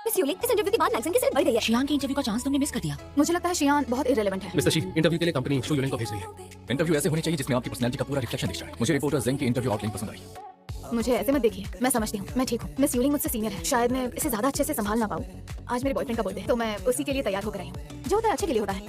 Miss यूलिंग, इस interview के बाद मैगजीन की सेल बढ़ गई है। शियान के इंटरव्यू का चांस तुमने मिस कर दिया। मुझे लगता है शियान बहुत इररिलेवेंट है। मिस्टर शी, इंटरव्यू के लिए कंपनी शू यूलिंग को भेज रही है। इंटरव्यू ऐसे होने चाहिए जिसमें आपकी पर्सनालिटी का पूरा रिफ्लेक्शन दिख जाए। मुझे रिपोर्टर जेंग की इंटरव्यू आउटलाइन पसंद आई। मुझे ऐसे मत देखिए, मैं समझती हूँ, मैं ठीक हूँ। मिस यूलिंग मुझसे सीनियर है, शायद मैं इसे ज्यादा अच्छे से संभाल ना पाऊँ। आज मेरे बॉयफ्रेंड का बर्थडे, तो मैं उसी के लिए तैयार होकर आई हूँ। जो होता है अच्छे के लिए होता है।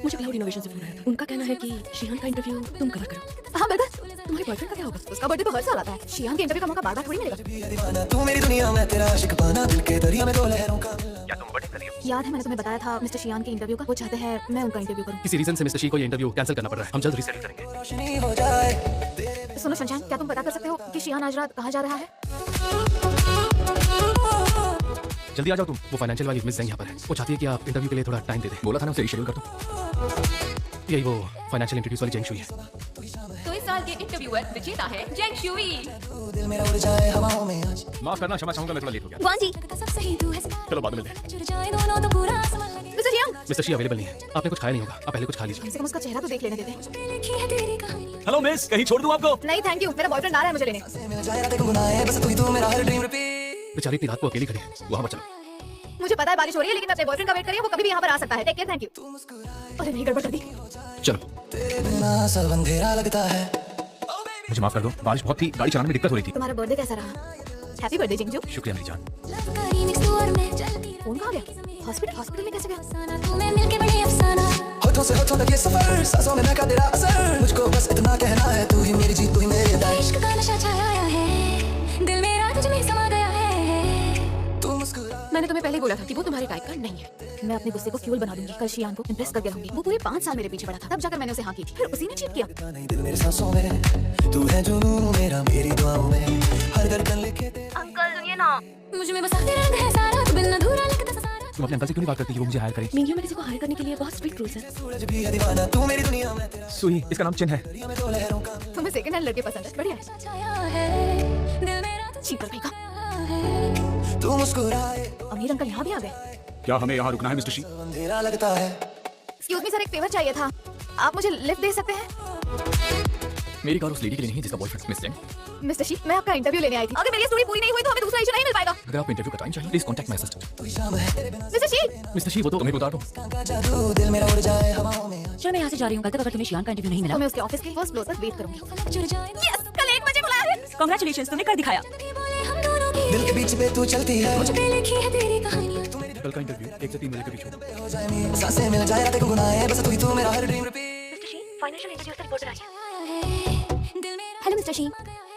मुझे क्लाउड इनोवेशन से फोन आया था। उनका कहना है कि शियान का इंटरव्यू तुम कवर करो। हाँ बिल्कुल। तुम्हारे बॉयफ्रेंड का क्या होगा? उसका बर्थडे तो हर साल आता है। शियान के इंटरव्यू का मौका बार-बार थोड़ी मिलेगा। तू मेरी दुनिया में तेरा आशिक पाना, दिल के दरिया में दो लहरों का मिलना। क्या तुम बर्थडे कर रही हो? याद है मैंने तुम्हें बताया था मिस्टर शियान के इंटरव्यू का, वो चाहते हैं मैं उनका इंटरव्यू करूँ। किसी रीजन से मिस्टर शी को ये इंटरव्यू कैंसिल करना पड़ रहा है। हम जल्द रिसेट करेंगे। रोशनी हो जाए सुनो शनशाइन, क्या तुम पता कर सकते हो कि शियान आज रात कहाँ जा रहा है? जल्दी आ जाओ तुम। वो फाइनेंशियल वाली मिस जेंग यहाँ पर है। वो चाहती है कि आप इंटरव्यू के लिए थोड़ा टाइम दे दें। बोला था ना उसे रिशेड्यूल कर दूं। यही वो फाइनेंशियल इंटरव्यूज वाली जेंग शुई है। तो इस साल के इंटरव्यूअर विजेता है जेंग शुई। दिल मेरा उड़ जाए हवाओं में आज। माफ करना, क्षमा चाहूंगा, मैं थोड़ा लेट हो गया। गुआन जी, चलो बाद में मिलते हैं। मिस्टर शियान, मिस्टर शी अवेलेबल नहीं है। आपने कुछ खाया नहीं होगा, आप पहले कुछ खा लीजिए। कम से कम उसका चेहरा तो देख लेने देते। हेलो मिस, कहीं छोड़ दूं आपको? नहीं थैंक यू, मेरा बॉयफ्रेंड आ रहा है मुझे लेने। मिल जाए रातें गुनगुनाए, बस तू ही तू मेरा हर ड्रीम रिपीट। बेचारी इतनी रात को अकेली खड़ी है, वहां पर चलो। मुझे पता है बारिश हो रही है, लेकिन मैं अपने बॉयफ्रेंड का वेट कर रही हूँ, वो कभी भी यहाँ पर आ सकता है। Take care, thank you. अरे नहीं, गड़बड़ कर दी। चलो, तेरे बिना सब अंधेरा लगता है। मुझे माफ कर दो, बारिश बहुत थी, गाड़ी चलाने में दिक्कत हो रही थी। तुम्हारा बर्थडे कैसा रहा? Happy birthday Jingzhou. शुक्रिया मेरी जान। फोन कहाँ गया? हॉस्पिटल में कैसे गया? होठों से होठों तक ये सफर, सांसों में महका तेरा असर। मुझको बस इतना कहना है, तू ही मेरी जीत, तू ही मेरी अदाई। इश्क का नशा छाया है, दिल मेरा तुझ में समा गया है। तू मुस्कुरा मैंने तुम्हें पहले ही बोला था कि वो तुम्हारे टाइप का नहीं है। मैं अपने गुस्से को फ्यूल बना दूंगी। कल शियान को इम्प्रेस करके रहूंगी। वो पूरे 5 साल मेरे पीछे पड़ा था, तब जाकर मैंने उसे हाँ की थी, फिर उसी ने चीट किया। नहीं दिल मेरे सांसों में, तू है जुनून मेरा मेरी दुआओं में। हर धड़कन लिखे तेरे अंकल सुनिए ना। मुझ में बसा रंग है सारा, तू बिन अधूरा लगता सारा। तुम अपने अंकल से क्यों नहीं बात करती कि वो मुझे हायर करे? मीडिया में किसी को हायर करने के लिए बहुत स्ट्रिक्ट रूल्स हैं। सूरज भी है दीवाना, तू मेरी दुनिया में तेरा सुई, इसका नाम चिन है। दरिया में दो लहरों का तुम्हें सेकंड हैंड लड़के पसंद है? बढ़िया। छाया है, दिल मेरा तुझ चीटर भाई का। मिलना। तू मुस्कुराए अमीर अंकल यहाँ भी आ गए। क्या हमें यहाँ रुकना है मिस्टर शी? अंधेरा लगता है। एक्सक्यूज मी सर, एक फेवर चाहिए था। आप मुझे लिफ्ट दे सकते हैं? मेरी कार उस लेडी के लिए नहीं जिसका बॉयफ्रेंड मिस जेंग। मिस्टर शी, मैं आपका इंटरव्यू लेने आई थी। अगर मेरी स्टोरी पूरी नहीं हुई तो हमें दूसरा इशू नहीं मिल पाएगा। अगर आप इंटरव्यू का टाइम चाहिए, प्लीज कांटेक्ट माय असिस्टेंट। तू ही शाम है तेरे बिना मिस्टर शी, मिस्टर शी, वो तो तुम्हें बता दो। का जादू, दिल मेरा उड़ जाए हवाओं में आज। चलो मैं यहाँ से जा रही हूँ। कल तक अगर तुम्हें शियान का इंटरव्यू नहीं मिला तो मैं उसके ऑफिस के फर्स्ट फ्लोर पर वेट करूंगी। जुड़ जाए। यस, कल 1 बजे बुलाया है। कांग्रेचुलेशंस, तुमने कर दिखाया। बोले हम दोनों की दिल के बीच में तू चलती है, मुझ पे लिखी है तेरी कहानी। कल का इंटरव्यू 1 से 3 बजे के बीच होगा। हो जाए मीर, सांसें मिल जाए रातें गुनगुनाए, बस तू ही तू मेरा her dream repeat. Mister she, financial interview से रिपोर्टर आई है। दिल मेरा हेलो मिस्टर शी,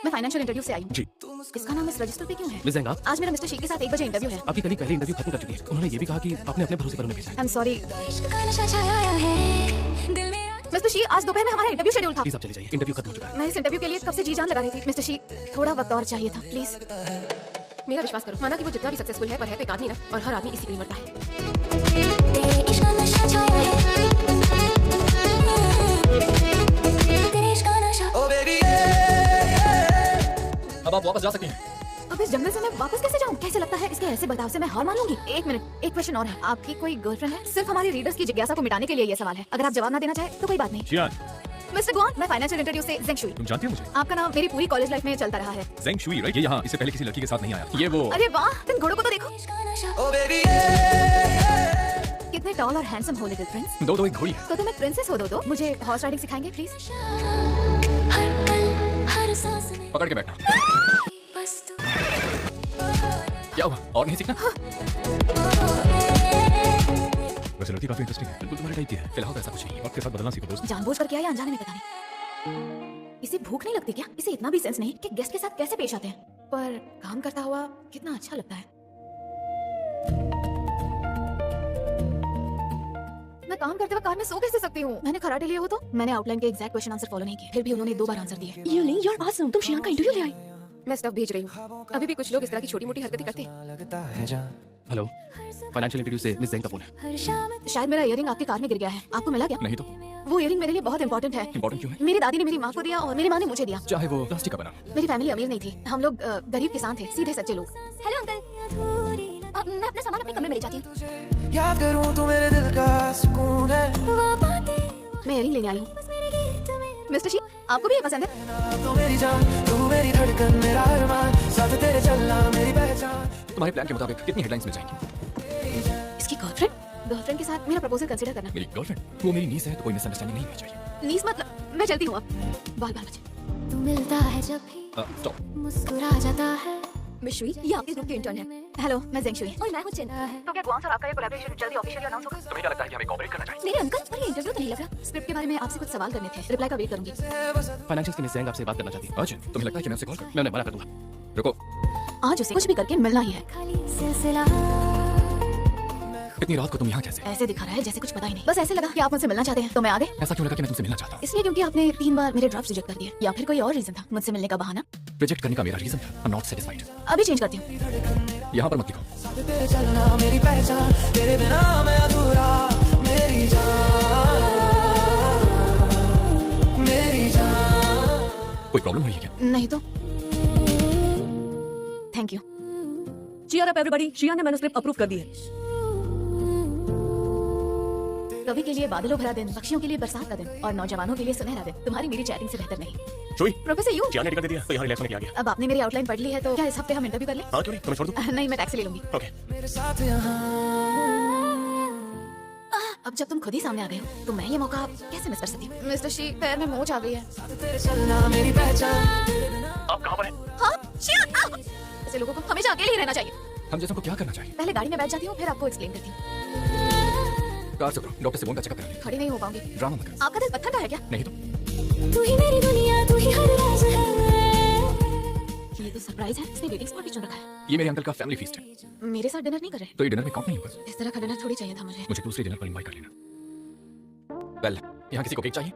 मैं फाइनेंशियल इंटरव्यू से आई हूँ। जी, इसका नाम इस रजिस्टर पे क्यों है? मिस जेंग, आप आज मेरा मिस्टर शी के साथ 1 बजे इंटरव्यू है। आपकी कल पहले इंटरव्यू खत्म कर चुकी है। उन्होंने ये भी कहा कि आपने अपने भरोसे पर उन्हें भेजा है। आई एम सॉरी इश्क का नशा छाया है, दिल मेरा मिस्टर शी, आज दोपहर में हमारा इंटरव्यू शेड्यूल था। प्लीज आप चले जाइए, इंटरव्यू खत्म हो चुका है। मैं इस इंटरव्यू के लिए कब से जी जान लगा रही थी। मिस्टर शी, थोड़ा वक्त और चाहिए था प्लीज। मेरा विश्वास करो, माना कि वो जितना भी सक्सेसफुल है पर है तो एक आदमी ना, और हर आदमी इसी के लिए मरता है। तेरे इश्क का नशा छाया है, तेरे इश्क का नशा। ओ बेबी अब आप वापस जा सकती हैं। अब इस जंगल से मैं वापस कैसे जाऊँ? कैसे लगता है इसके ऐसे बर्ताव से मैं हार मान लूंगी? 1 मिनट, एक क्वेश्चन और है। आपकी कोई गर्लफ्रेंड है? सिर्फ हमारे रीडर्स की जिज्ञासा को मिटाने के लिए ये सवाल है। अगर आप जवाब ना देना चाहे तो कोई बात नहीं। शियान, मिस्टर गुआन, मैं फाइनेंशियल इंटरव्यू से जेंग शुई। तुम जानती हो मुझे? आपका नाम मेरी पूरी कॉलेज लाइफ में चलता रहा है। जेंग शुई, राइट? ये यहाँ इससे पहले किसी लड़की के साथ नहीं आया। ये वो अरे वाह, इन घोड़ों को तो देखो, ओ बेबी कितने टॉल और हैंडसम हो लिटिल प्रिंस। दो एक घोड़ी है। तो तुम एक प्रिंसेस हो दो। मुझे हॉर्स राइडिंग सिखाएंगे प्लीज? हर पल हर सांस में पकड़ के बैठना। बस तू। क्या हुआ, और नहीं सीखना? वैसे लड़की काफी इंटरेस्टिंग है, बिल्कुल तुम्हारे टाइप की है। फिलहाल तो ऐसा कुछ नहीं। वक्त के साथ बदलना सीखो दोस्त। जानबूझ कर किया या अनजाने में, पता नहीं। इसे भूख नहीं लगती क्या? इसे इतना भी सेंस नहीं कि गेस्ट के साथ कैसे पेश आते हैं, पर काम करता हुआ कितना अच्छा लगता है। मैं काम करते वक्त कार में सो कैसे सकती हूँ? मैंने कराटे लिए हो तो मैंने आउटलाइन के एग्जैक्ट क्वेश्चन आंसर फॉलो नहीं किए, फिर भी उन्होंने 2 बार आंसर दिए। यूली, यू आर ऑसम। तुम शियान का इंटरव्यू ले आई। मैं स्टफ भेज रही हूँ। अभी भी कुछ लोग इस तरह की छोटी मोटी हरकतें करते हैं। लगता है जान। हेलो, फाइनेंशियल इंटरव्यू से मिस जेंग का फोन है। हर शाम शायद मेरा इयरिंग आपकी कार में गिर गया है। आपको मिला क्या? नहीं तो वो इयरिंग मेरे लिए बहुत इंपॉर्टेंट है। इम्पोर्टेंट क्यों है? मेरी दादी ने मेरी माँ को दिया और मेरी माँ ने मुझे दिया। चाहे वो प्लास्टिक का बना। मेरी फैमिली अमीर नहीं थी, हम लोग गरीब किसान थे, सीधे सच्चे लोग। Hello uncle. मैं अपना सामान अपने कमरे में ले जाती हूँ। याद करूं तो मेरे दिल का सुकून है। वो बातें मैं इयरिंग लेने आई हूँ। बस मेरे गीत में। मिस्टर शी, आपको भी ये पसंद है? तो मेरी जान, तू मेरी धड़कन, मेरा अरमान, साथ तेरे चलना मेरी पहचान। तुम्हारे प्लान के मुताबिक कितनी हेडलाइंस मिल जाएंगी? गर्लफ्रेंड के साथ मेरा प्रपोजल कंसीडर करना। मेरी गर्लफ्रेंड? वो मेरी नीस है तो कोई मिसअंडरस्टैंडिंग नहीं होनी चाहिए। नीस मतलब मैं चलती हूँ अब, बाल बाल बचे। तू मिलता है जब भी स्टॉप। मुस्कुरा जाता है। मैं शुई, ये आपके ग्रुप के इंटर्न है। हेलो, मैं जेंग शुई। और मैं हूँ चिन्ह। तो क्या गुआन और आपका ये कोलैबोरेशन जल्दी ऑफिशियली अनाउंस होगा? तुम्हें क्या लगता है कि हमें कोऑपरेट करना चाहिए? मेरे अंकल, पर ये इंटरव्यू तो नहीं लग रहा। स्क्रिप्ट के बारे में आपसे कुछ सवाल करने थे, रिप्लाई का वेट करूंगी। फाइनेंशियल की मिस जैंग आपसे बात करना चाहती है। अच्छा, तुम्हें लगता है कि मैं उसे कॉल करूं? मैं उन्हें मना कर दूंगा। रुको, आज उसे कुछ भी करके मिलना ही है। खाली सिलसिला इतनी रात को तुम यहाँ कैसे? ऐसे दिखा रहा है जैसे कुछ पता ही नहीं। बस ऐसे लगा कि आप मुझसे मिलना चाहते हैं तो मैं आ गई। ऐसा क्यों लगा कि मैं तुमसे मिलना चाहता हूँ? इसलिए क्योंकि आपने 3 बार मेरे ड्रॉप्स रिजेक्ट कर दिए, या फिर कोई और रीजन था मुझसे मिलने का बहाना? रिजेक्ट करने का मेरा रीजन था, आई एम नॉट सेटिस्फाइड। अभी चेंज करती हूँ। यहाँ पर मत लिखो। तेरे चलना मेरी पहचान, तेरे बिना मैं अधूरा, मेरी जान, मेरी जान। कोई प्रॉब्लम हुई है क्या? नहीं तो thank you. Cheer up everybody, Shriya ने मैन्युस्क्रिप्ट अप्रूव कर दी है। कवि के लिए बादलों भरा दिन, पक्षियों के लिए बरसात का दिन और नौजवानों के लिए सुनहरा दिन तुम्हारी मेरी चैटिंग से बेहतर नहीं। शुई, प्रोफेसर यू, जियान ने टिकट दे दिया तो यहाँ रिलैक्स होने के आ गया। अब आपने मेरी आउटलाइन पढ़ ली है तो क्या इस हफ्ते हम इंटरव्यू कर लें? हाँ क्यों नहीं, तुम्हें छोड़ दूँ? नहीं, मैं टैक्सी ले लूंगी। ओके। मेरे साथ यहाँ अब जब तुम खुद ही सामने आ गए हो तो मैं ये मौका कैसे मिस कर सकती हूँ? मिस्टर शी, पैर में मोच आ गई है। तेरे चलना मेरी पहचान। आप कहाँ पर हैं? हाँ, शिया! ऐसे लोगों को हमेशा अकेले ही रहना चाहिए। हम जैसों को क्या करना चाहिए? पहले गाड़ी में बैठ जाती हूँ, फिर आपको एक्सप्लेन करती हूँ। कार से करो, डॉक्टर से बोल का चेकअप करा ले। खड़ी नहीं हो पाऊंगी। ड्रामा मत कर। आपका दिल पत्थर का है क्या? नहीं तो तू ही मेरी दुनिया, तू ही हर राज है। ये तो सरप्राइज है, इसने वेटिंग स्पॉट भी चुन रखा है। ये मेरे अंकल का फैमिली फीस्ट है, मेरे साथ डिनर नहीं कर रहे। तो ये डिनर में काउंट नहीं होगा। इस तरह का डिनर थोड़ी चाहिए था मुझे। मुझे दूसरे डिनर पर इनवाइट कर लेना। वेल, यहाँ किसी को केक चाहिए?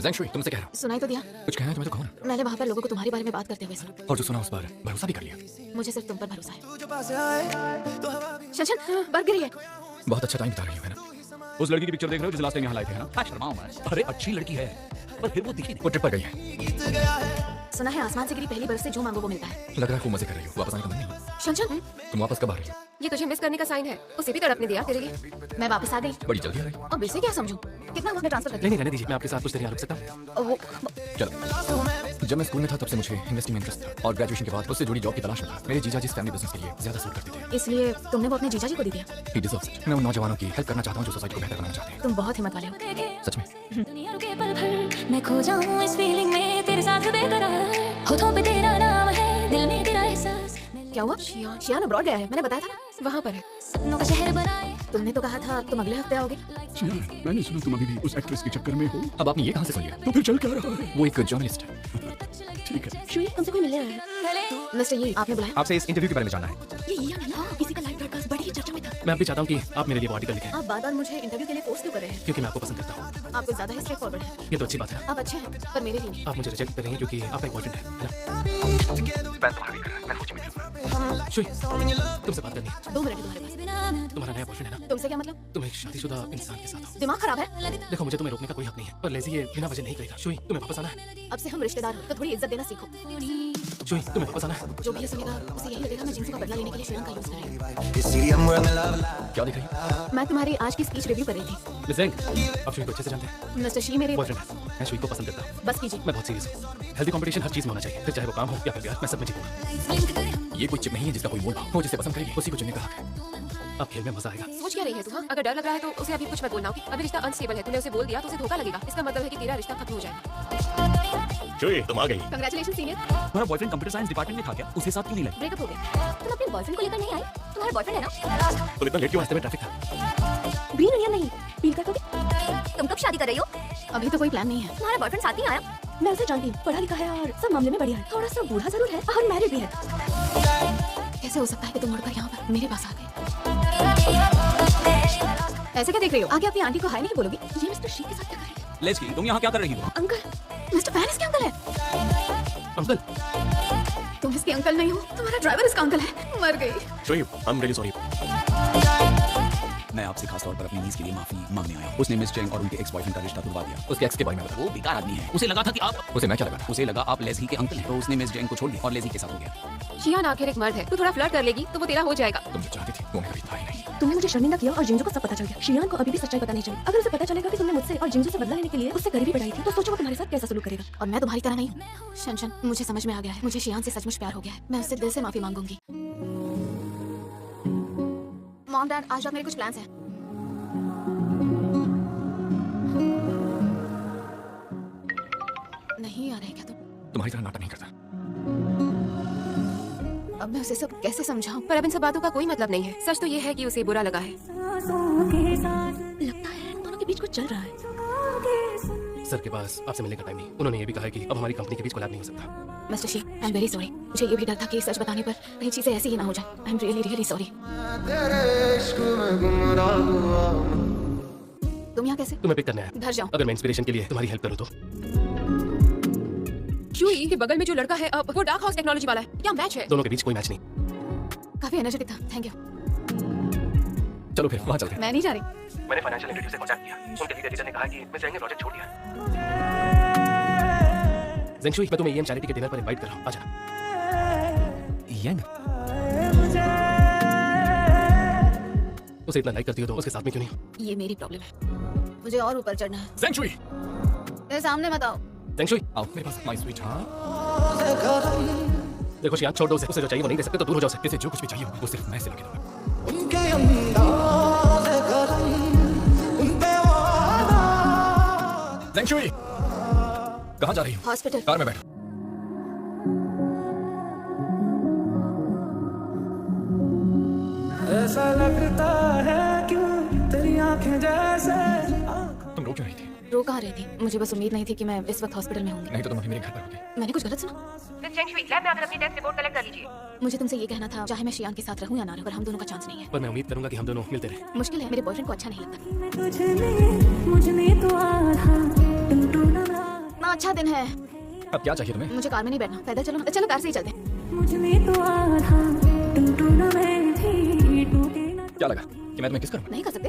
ज़ेंग शुई, तुमसे कह रहा हूँ। सुनाई तो दिया। कुछ कहना है तुम्हें तो कहो ना। मैंने वहाँ पर लोगों को तुम्हारे बारे में बात करते हुए सुना। और जो सुना उस पर भरोसा भी कर लिया। मुझे सिर्फ तुम पर भरोसा है। तू जो पास आए तो हवा भी शंशन, बर्फ गिरी है। बहुत अच्छा टाइम बिता रही हो, है ना? उस लड़की की पिक्चर देख रहे हो जिसे लास्ट टाइम यहाँ लाए थे, है ना? शर्माओ मत। अरे अच्छी लड़की है, पर फिर वो दिखी नहीं। वो ट्रिप पर गई है। बीत गया है। सुना है आसमान से गिरी पहली बर्फ से जो मांगो वो मिलता है। लग रहा है खूब मजे कर रही हो। वापस आने का मन नहीं? शंशन, तुम वापस कब आ रही हो? ये तुझे मिस करने का साइन है। उसे भी तड़पने दिया तेरे लिए। मैं वापस आ गई। बड़ी जल्दी आ रही हो। अब इसे क्या समझूं? कितना वक्त में ट्रांसफर कर नहीं नहीं रहने दीजिए, मैं आपके साथ कुछ देर यहाँ रुक सकता हूँ। वो चलो, जब मैं स्कूल में था तब से मुझे इन्वेस्टिंग में इंटरेस्ट था और ग्रेजुएशन के बाद उससे जुड़ी जॉब की तलाश में था। मेरे जीजा जी फैमिली बिजनेस के लिए ज्यादा सूट करते थे। इसलिए तुमने वो अपने जीजा जी को दे दिया। He deserves it। मैं उन नौजवानों की हेल्प करना चाहता हूँ जो सोसाइटी को बेहतर बनाना चाहते हैं। तुम बहुत हिम्मत वाले हो। सच में। दुनिया रुके पल भर, मैं खो जाऊं इस फीलिंग में तेरे साथ बेकरार। होठों पे तेरा नाम है, दिल में तेरा एहसास। क्या हुआ? शियान अब्रॉड गया है, मैंने बताया था ना। वहाँ पर है। सपनों का शहर बनाए। तुमने तो कहा था तुम अगले हफ्ते आओगे। मैंने सुना तुम अभी भी उस एक्ट्रेस के चक्कर में हो। अब आपने ये कहाँ से सुन लिया? तो फिर चल क्या रहा है? वो एक जर्नलिस्ट है। ठीक है। शुई, हमसे कोई मिलने आया है। मिस्टर ये आपने बुलाया? आपसे इस इंटरव्यू के बारे में जानना है। ये या नहीं? हाँ, किसी का लाइव ब्रॉडकास्ट बड़ी ही चर्चा में था। मैं अब भी चाहता हूँ कि आप मेरे लिए वो आर्टिकल लिखें, आप बार-बार मुझे इंटरव्यू के लिए फोर्स क्यों कर रहे हैं? क्योंकि मैं आपको पसंद करता हूँ। आपको ज्यादा ही स्ट्रेट फॉरवर्ड है। ये तो अच्छी बात है। आप अच्छे हैं, पर मेरे लिए नहीं। आप मुझे रिजेक्ट कर रही हैं क्योंकि आपका एक बॉयफ्रेंड है ना? शुई, तुमसे बात करनी है। 2 मिनट है तुम्हारे पास। तुम्हारा नया बॉयफ्रेंड है ना? तुमसे क्या मतलब? तुम एक शादीशुदा इंसान के साथ हो। दिमाग खराब है? देखो, मुझे तुम्हें रोकने का कोई हक नहीं है, पर लेजी ये बिना वजह नहीं करेगा। शुई, तुम्हें वापस आना है। अब से हम रिश्तेदार हो तो थोड़ी इज्जत देना सीखो। शुई, तुम्हें वापस आना है। जो भी ये सुनेगा उसे यही लगेगा मैं जिंसू का बदला लेने के लिए शियान का यूज कर रही हूँ। इस सीरियम वर्ल्ड में love life। क्या दिख रही है? मैं तुम्हारी आज की स्पीच रिव्यू कर रही थी। मिस ज़ेंग, आप शुई को अच्छे से जानते हैं। मिस्टर शी मेरे बॉयफ्रेंड है, मैं शुई को पसंद करता हूँ। बस कीजिए। मैं बहुत सीरियस हूँ। हेल्दी कंपटीशन हर चीज में होना चाहिए, फिर चाहे वो काम हो या फिर प्यार, मैं सब में जीतूंगा। ये कोई चिप नहीं है जिसका कोई मोल भाव हो। जिसे पसंद करेगी उसी को चुनने का हक है। अब खेल में मजा आएगा। सोच क्या रही है तू? हाँ, अगर डर लग रहा है तो उसे अभी कुछ मत बोलना। ओके? अभी रिश्ता अनस्टेबल है, तूने उसे बोल दिया तो उसे धोखा लगेगा। इसका मतलब है कि तेरा रिश्ता खत्म हो जाएगा। शुई, तुम आ गई। Congratulation senior. तुम्हारा बॉयफ्रेंड कंप्यूटर साइंस डिपार्टमेंट में था क्या? उसे साथ क्यों नहीं लगा? ब्रेकअप हो गया। तुम अपने बॉयफ्रेंड को लेकर नहीं आए? तुम्हारा बॉयफ्रेंड है ना? तुम इतना लेट क्यों? रास्ते में ट्रैफिक था। ग्रीन अनियन नहीं, पील कर दोगे? तुम कब शादी कर रही हो? अभी तो कोई प्लान नहीं है। तुम्हारा बॉयफ्रेंड साथ ही आया? मैं उसे जानती हूँ, पढ़ा लिखा है और सब मामले में बढ़िया है। थोड़ा सा बूढ़ा जरूर है और मैरिड भी है। कैसे हो सकता है कि तुम मुड़कर यहाँ पर मेरे पास आ गए? ऐसे क्या देख रही हो? आगे अपनी आंटी को हाय नहीं बोलोगी? ये मिस्टर शी के साथ क्या कर रही है? लेस्ली, तुम यहाँ क्या कर रही हो? अंकल, मिस्टर पैन इसके अंकल है। अंकल, तुम इसके अंकल नहीं हो, तुम्हारा ड्राइवर इसका अंकल है। मर गई। Shuey, I am really sorry. मैं आपसे खास तौर पर अपनी नीस के लिए माफी मांगने आया हूँ। उसने मिस चेंग और उनके एक्स बॉयफ्रेंड का रिश्ता तुड़वा दिया। उसके एक्स के बारे में बता। वो बेकार आदमी है। उसे लगा था कि आप उसे मैं क्या लगा? उसे लगा आप लेज़ी के अंकल हैं, तो उसने मिस जेंग को छोड़ दिया और लेज़ी के साथ हो गया। शियान आखिर एक मर्द है, तू थोड़ा फ्लर्ट कर लेगी तो वो तेरा हो जाएगा। तुम जो चाहती थी वो मैं कभी था ही नहीं। तुमने मुझे शर्मिंदा किया और जिंजू को सब पता चल गया। शियान को अभी भी सच्चाई पता नहीं चली। अगर उसे पता चलेगा कि तुमने मुझसे और जिंजू से बदला लेने के लिए उससे गरीबी बढ़ाई थी तो सोचो वो तुम्हारे साथ कैसा सलूक करेगा। और मैं तुम्हारी तरह नहीं हूँ। शंशन, मुझे समझ में आ गया है। मुझे शियान से सचमुच प्यार हो गया है। मैं उससे दिल से माफी मांगूंगी। मॉम डैड, आज रात मेरे कुछ प्लान्स हैं। नहीं आ रहे क्या तुम? तुम्हारी तरह नाटक नहीं करता। अब मैं उसे सब कैसे समझाऊं? पर अब इन सब बातों का कोई मतलब नहीं है। सच तो ये है कि उसे बुरा लगा है। लगता है दोनों के बीच कुछ चल रहा है। सर के पास आपसे मिलने का टाइम नहीं। उन्होंने ये भी कहा है कि अब हमारी कंपनी के बीच कोलैब नहीं हो सकता। Mister she, I am very sorry. मुझे ये भी डर था कि सच बताने पर कहीं चीजें ऐसी ही ना हो जाए। I am really really sorry. तुम यहाँ कैसे? तुम्हें पिक करने आया। घर जाओ। अगर मैं इंस्पिरेशन के लिए तुम्हारी हेल्प करूँ तो? क्यूई के बगल में जो लड़का है अब वो डार्क हाउस टेक्नोलॉजी वाला है। क्या मैच है? दोनों के बीच कोई मैच नहीं। काफी एनर्जेटिक था, थैंक यू। चलो फिर वहाँ चलते हैं। मैं नहीं जा रही। मैंने फाइनेंशियल इंस्टीट्यूट से कांटेक्ट किया। उनके लीड एडिटर ने कहा कि मिस जैंग ने प्रोजेक्ट छोड़ दिया। ज़ेंगशुई, मैं तुम्हें ईएम चैरिटी के डिनर पर इनवाइट कर रहा हूँ, आजा। यंग उसे इतना लाइक करती हो तो उसके साथ में क्यों नहीं? ये मेरी प्रॉब्लम है। मुझे और ऊपर चढ़ना है। ज़ेंगशुई, मेरे सामने मत आओ। ज़ेंगशुई, आओ मेरे पास, माय स्वीट। हाँ, देखो शियान, छोड़ दो उसे जो चाहिए वो नहीं दे सकते तो दूर हो जाओ उससे। इसे जो कुछ भी चाहिए हो, वो सिर्फ मैं से लेके दूंगा। उनके अंदाज़ करम, उन पे वादा। ज़ेंगशुई, कहाँ जा रही हो? हॉस्पिटल। कार में बैठो। ऐसा लगता है क्यों तेरी आंखें जैसे। तुम रो क्यों रही थी? रो कहाँ रही थी? मुझे बस उम्मीद नहीं थी कि मैं इस वक्त हॉस्पिटल में होंगी। नहीं तो तुम अभी मेरे घर पर होती। मैंने कुछ गलत सुना? मिस ज़ेंगशुई, लैब में आकर अपनी टेस्ट रिपोर्ट कलेक्ट कर लीजिए। मुझे तुमसे ये कहना था, चाहे मैं शियान के साथ रहूं या ना रहूं, पर हम दोनों का चांस नहीं है। पर मैं उम्मीद करूंगा कि हम दोनों मिलते रहे। मुश्किल है, मेरे बॉयफ्रेंड को अच्छा नहीं लगता। इतना अच्छा दिन है। अब क्या चाहिए तुम्हें? मुझे कार में नहीं बैठना, पैदल चलो ना। चलो कार से ही चलते हैं। क्या लगा कि मैं तुम्हें किस करूं? नहीं कर सकते?